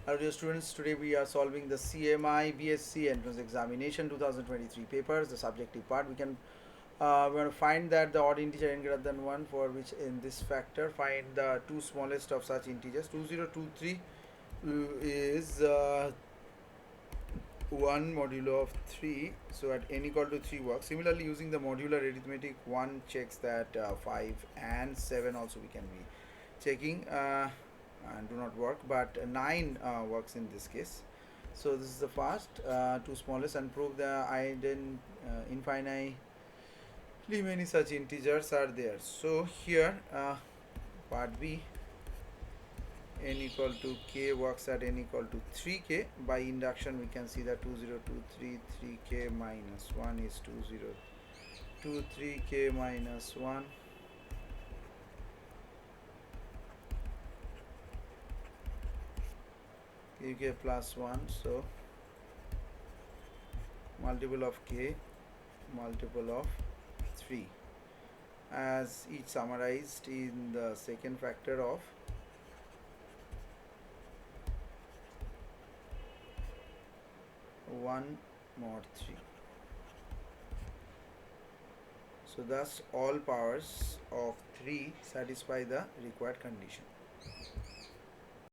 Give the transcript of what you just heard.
Hello dear students, today we are solving the CMI BSc Entrance Examination 2023 papers, the subjective part. We're going to find that the odd integer n greater than 1, for which in this factor find the two smallest of such integers. 2023 is 1 modulo of 3, so at n equal to 3 works. Similarly, using the modular arithmetic, 1 checks that 5 and 7 also we can be checking and do not work, but 9 works in this case. So this is the first two smallest, and prove the infinitely many such integers are there. So here part B, n equal to k works at n equal to 3k. By induction we can see that 2023 3k minus 1 is 2023k minus 1, k plus 1. So multiple of k, multiple of 3, as each summarized in the second factor of 1 mod 3. So thus all powers of 3 satisfy the required condition.